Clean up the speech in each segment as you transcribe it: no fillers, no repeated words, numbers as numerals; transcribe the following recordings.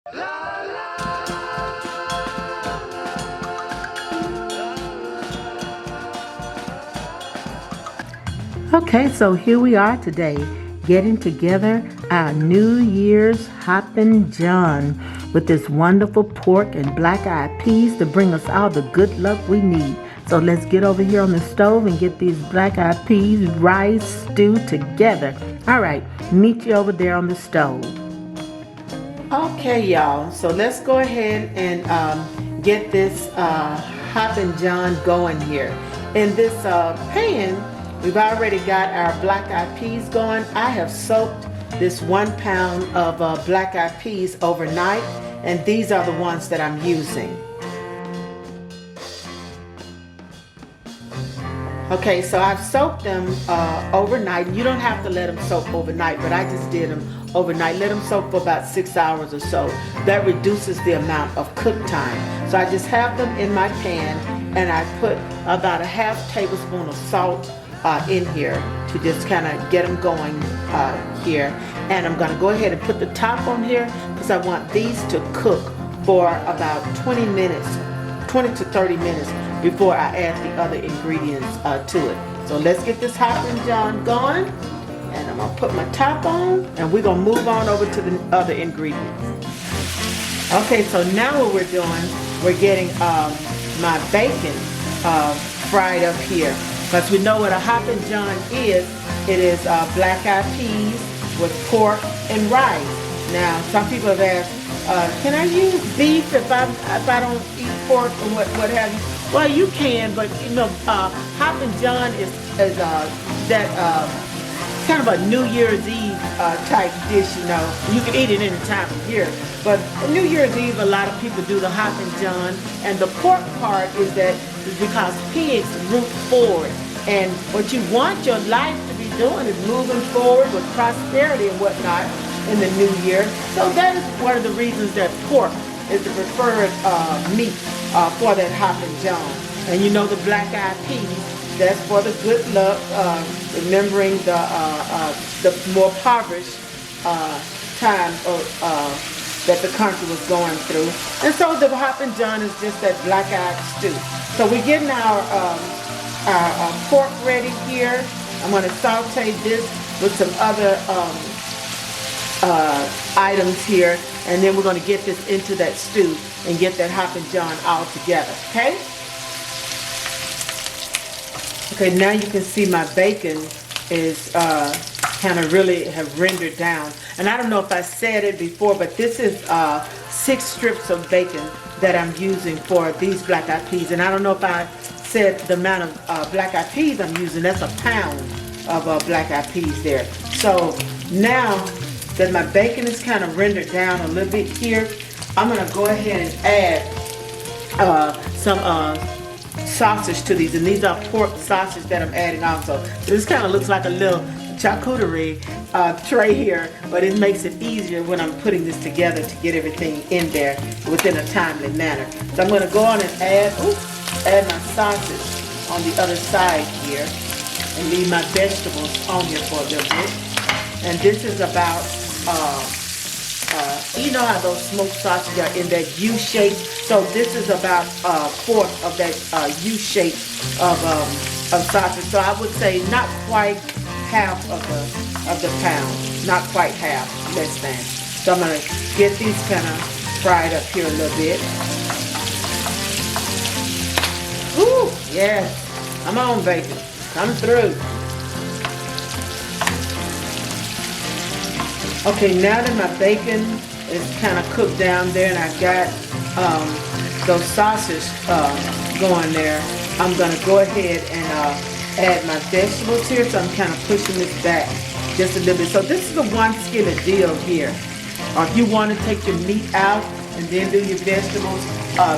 Okay, so here we are today, getting together our New Year's Hoppin John with this wonderful pork and black-eyed peas to bring us all the good luck we need. So let's get over here on the stove and get these black-eyed peas, rice, stew together. All right, meet you over there on the stove. Okay, y'all, so let's go ahead and get this Hoppin John going here. In this pan, we've already got our black-eyed peas going. I have soaked this 1 pound of black-eyed peas overnight, and these are the ones that I'm using. Okay, so I've soaked them overnight. You don't have to let them soak overnight, but I just did them overnight. Let them soak for about 6 hours or so. That reduces the amount of cook time. So I just have them in my pan, and I put about a ½ tablespoon of salt in here to just kind of get them going here. And I'm going to go ahead and put the top on here because I want these to cook for about 20 to 30 minutes before I add the other ingredients to it. So let's get this Hoppin John going, and I'm going to put my top on, and we're going to move on over to the other ingredients. Okay, so now what we're doing, we're getting my bacon fried up here. Because we know what a Hoppin John is. It is black-eyed peas with pork and rice. Now, some people have asked, can I use beef if I don't eat pork or what have you? Well, you can, but you know, Hoppin John is that kind of a New Year's Eve type dish. You know, you can eat it any time of year. But New Year's Eve, a lot of people do the Hoppin John, and the pork part is because pigs root forward. And what you want your life to be doing is moving forward with prosperity and whatnot in the new year. So that is one of the reasons that pork is the preferred meat for that Hoppin John. And you know the black-eyed peas, that's for the good luck, remembering the more impoverished time that the country was going through. And so the Hoppin John is just that black-eyed stew. So we're getting our pork ready here. I'm going to saute this with some other items here, and then we're going to get this into that stew and get that Hoppin John all together. Okay? Okay, now you can see my bacon is kind of really have rendered down. And I don't know if I said it before, but this is 6 strips of bacon that I'm using for these black-eyed peas. And I don't know if I said the amount of black-eyed peas I'm using. That's a pound of black-eyed peas there. So now that my bacon is kind of rendered down a little bit here, I'm going to go ahead and add some sausage to these. And these are pork sausage that I'm adding also. This kind of looks like a little charcuterie tray here, but it makes it easier when I'm putting this together to get everything in there within a timely manner. So I'm going to go on and add my sausage on the other side here and leave my vegetables on here for a little bit. And this is about, you know how those smoked sausages are in that U shape? So this is about 1/4 of that U shape of sausage. So I would say not quite half of the pound, not quite half, less than. So I'm going to get these kind of fried up here a little bit. Ooh, yes, come on, bacon, come through. Okay, now that my bacon is kind of cooked down there and I've got those sausage going there, I'm going to go ahead and add my vegetables here. So I'm kind of pushing this back just a little bit. So this is a 1 skillet deal here. Or if you want to take your meat out and then do your vegetables,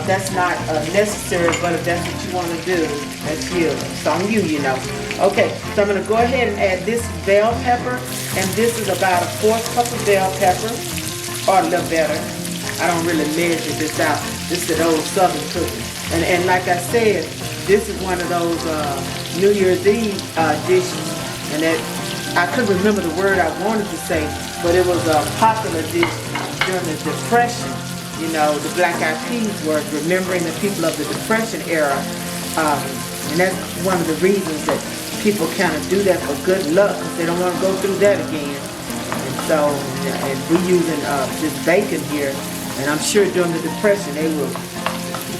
that's not necessary, but if that's what you want to do, that's you. It's on you, you know. Okay, so I'm going to go ahead and add this bell pepper, and this is about a 1/4 cup of bell pepper, or a little better. I don't really measure this out. This is an old Southern cooking. And like I said, this is one of those New Year's Eve dishes, and that I couldn't remember the word I wanted to say, but it was a popular dish during the Depression. you know, the black eyed peas was remembering the people of the Depression era. And that's one of the reasons that people kind of do that for good luck, because they don't want to go through that again. And so, and we're using this bacon here, and I'm sure during the Depression they were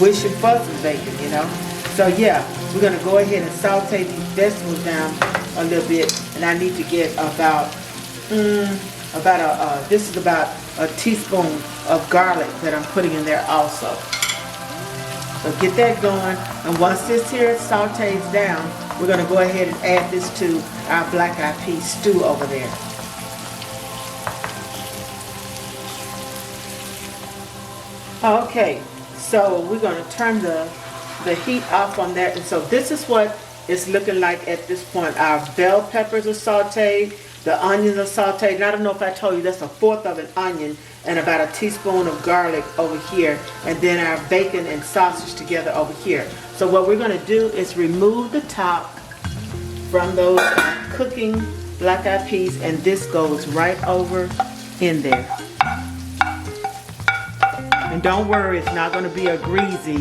wishing for some bacon, you know. So yeah, we're gonna go ahead and saute these vegetables down a little bit, and I need to get about this is about a teaspoon of garlic that I'm putting in there also. So get that going, and once this here sautés down, we're gonna go ahead and add this to our black eyed pea stew over there. Okay, so we're gonna turn the heat off on that, and so this is what it's looking like at this point. Our bell peppers are sauteed, the onions are sauteed, and I don't know if I told you that's 1/4 of an onion and about a teaspoon of garlic over here, and then our bacon and sausage together over here. So what we're gonna do is remove the top from those cooking black eyed peas, and this goes right over in there. And don't worry, it's not gonna be a greasy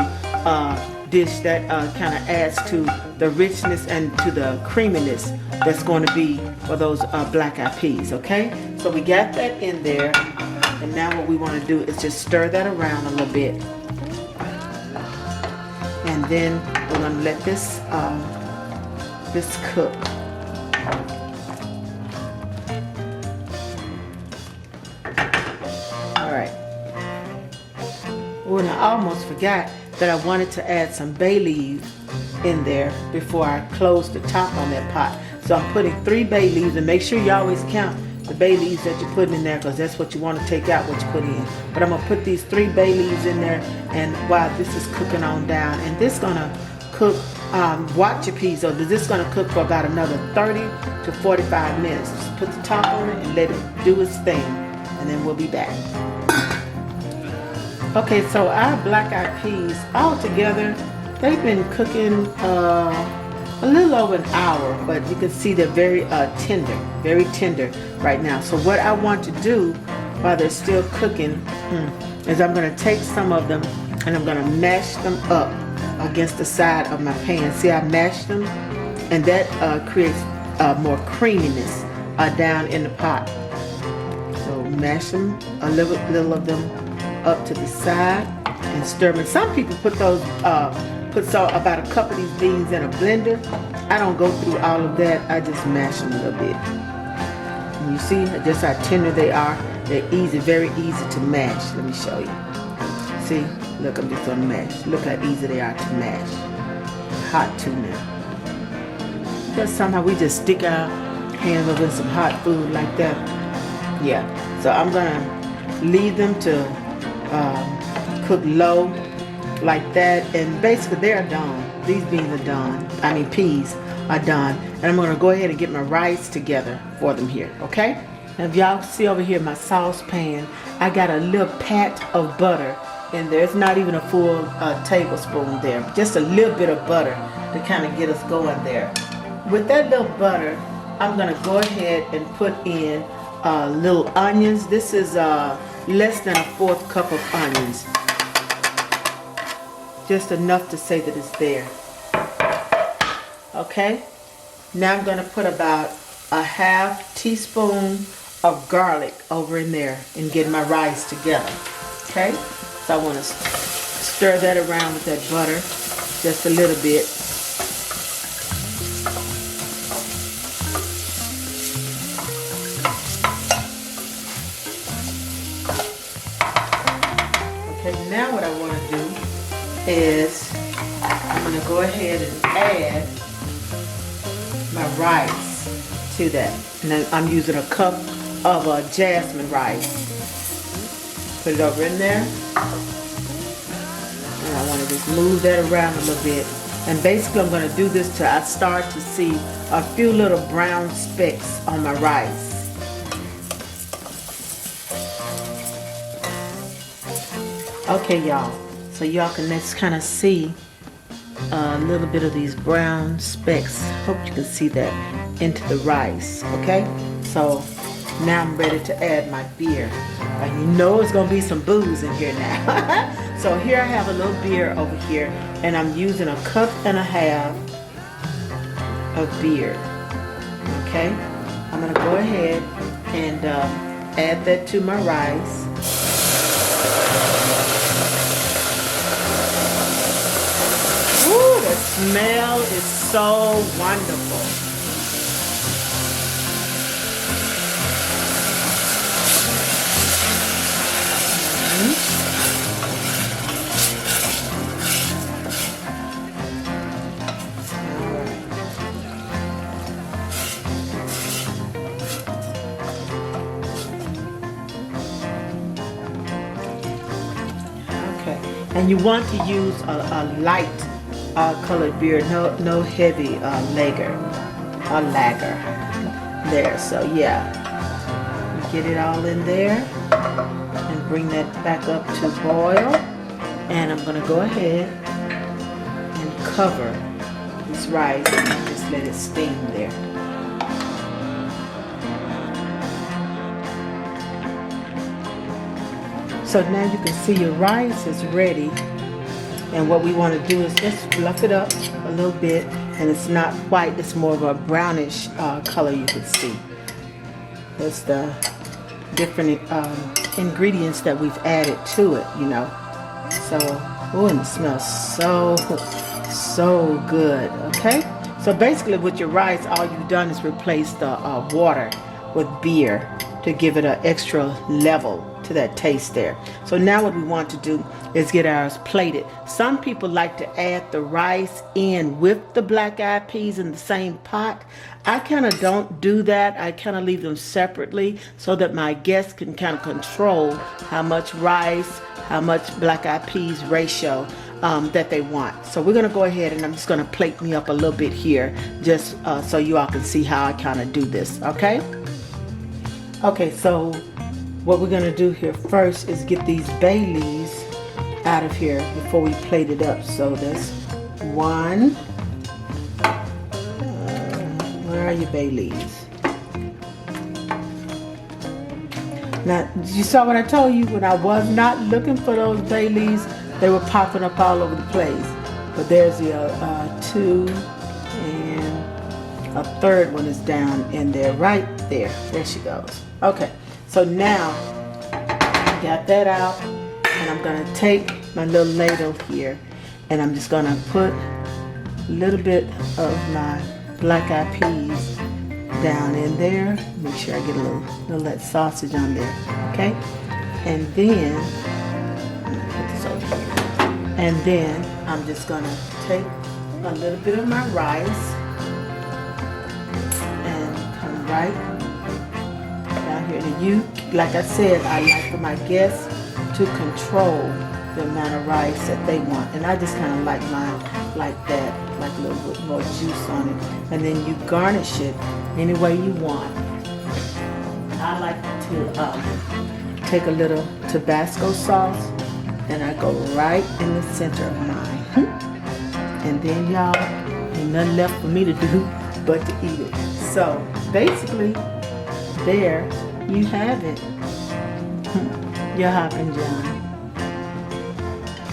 dish. That kind of adds to the richness and to the creaminess that's going to be for those black eyed peas. Okay, so we got that in there, and now what we want to do is just stir that around a little bit, and then we're going to let this cook. All right. Well, I almost forgot that I wanted to add some bay leaves in there before I close the top on that pot. So I'm putting 3 bay leaves, and make sure you always count the bay leaves that you're putting in there, because that's what you want to take out what you put in. But I'm gonna put these 3 bay leaves in there, and while this is cooking on down, and this is gonna cook, watch your peas, so this is gonna cook for about another 30 to 45 minutes. Just put the top on it and let it do its thing, and then we'll be back. Okay, so our black eyed peas all together, they've been cooking a little over an hour, but you can see they're very tender right now. So what I want to do while they're still cooking is I'm going to take some of them and I'm going to mash them up against the side of my pan. See, I mashed them, and that creates more creaminess down in the pot. So mash them, a little of them up to the side and stir them. And some people put those about a cup of these beans in a blender. I don't go through all of that. I just mash them a little bit. And you see just how tender they are. They're easy, very easy to mash. Let me show you. See, look, I'm just gonna mash. Look how easy they are to mash. Hot too now. Because somehow we just stick our hands over in some hot food like that. Yeah. So I'm gonna leave them to cook low like that, and basically they're done. These beans are done. I mean, peas are done, and I'm gonna go ahead and get my rice together for them here. Okay, now if y'all see over here my saucepan, I got a little pat of butter in there. It's not even a full tablespoon there, just a little bit of butter to kind of get us going there. With that little butter, I'm gonna go ahead and put in little onions. This is less than 1/4 cup of onions. Just enough to say that it's there. Okay, now I'm going to put about a 1/2 teaspoon of garlic over in there and get my rice together. Okay, so I want to stir that around with that butter just a little bit. Okay, now what I want to do is I'm going to go ahead and add my rice to that. And then I'm using a cup of jasmine rice. Put it over in there. And I want to just move that around a little bit. And basically I'm going to do this till I start to see a few little brown specks on my rice. Okay, y'all. So y'all can just kind of see a little bit of these brown specks. Hope you can see that into the rice. Okay, so Now I'm ready to add my beer. And you know it's gonna be some booze in here now. So here I have a little beer over here, and I'm using 1.5 cups of beer. Okay, I'm gonna go ahead and add that to my rice. Ooh, the smell is so wonderful. And you want to use a light colored beer, no heavy lager. There, so yeah. Get it all in there and bring that back up to boil. And I'm gonna go ahead and cover this rice and just let it steam there. So now you can see your rice is ready, and what we want to do is just fluff it up a little bit, and it's not white, it's more of a brownish color you can see. That's the different ingredients that we've added to it, you know. So, oh, and it smells so good, okay? So basically with your rice, all you've done is replace the water with beer to give it an extra level to that taste there. So now what we want to do is get ours plated. Some people like to add the rice in with the black eyed peas in the same pot. I kind of don't do that. I kind of leave them separately so that my guests can kind of control how much rice, how much black eyed peas ratio that they want. So we're gonna go ahead and I'm just gonna plate me up a little bit here just so you all can see how I kind of do this, okay? Okay, so what we're gonna do here first is get these bay leaves out of here before we plate it up. So that's one. Where are your bay leaves? Now, you saw what I told you when I was not looking for those bay leaves, they were popping up all over the place. But there's the two, and a third one is down in there, right there. There she goes. Okay. So now, I got that out, and I'm gonna take my little ladle here, and I'm just gonna put a little bit of my black eyed peas down in there. Make sure I get a little of that sausage on there, okay? And then, put this over here. And then I'm just gonna take a little bit of my rice and come right here. And you, like I said, I like for my guests to control the amount of rice that they want, and I just kind of like mine like that, like a little bit more juice on it. And then you garnish it any way you want. I like to take a little Tabasco sauce, and I go right in the center of mine. And then y'all, ain't nothing left for me to do but to eat it. So basically, there you have it. Your Hoppin John.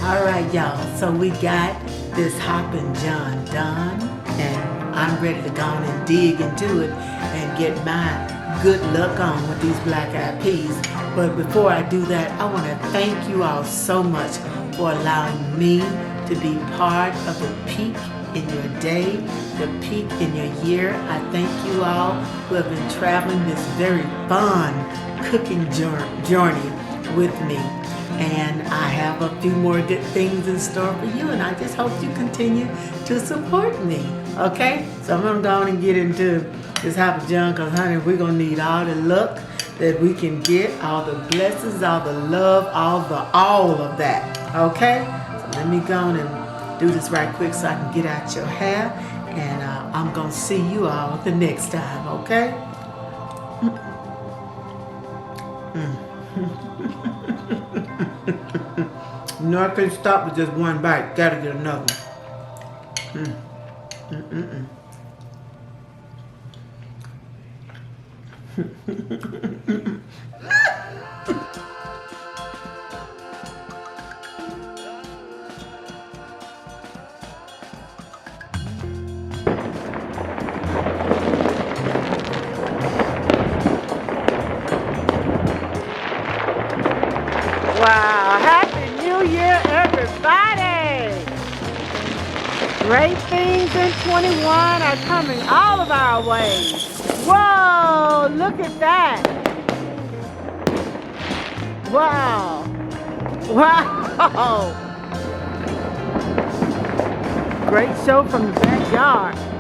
All right, y'all. So we got this Hoppin John done, and I'm ready to go on and dig into it and get my good luck on with these black eyed peas. But before I do that, I want to thank you all so much for allowing me to be part of the peak in your day, the peak in your year. I thank you all who have been traveling this very fun cooking journey with me. And I have a few more good things in store for you, and I just hope you continue to support me, okay? So I'm gonna go on and get into this Hoppin John, because honey, we're gonna need all the luck that we can get, all the blessings, all the love, all of that, okay? So let me go on and do this right quick so I can get out your hair, and I'm gonna see you all the next time, okay? You know, I couldn't stop with just one bite. Gotta get another one. Great things in 21 are coming all of our way. Whoa, look at that. Wow. Wow. Great show from the backyard.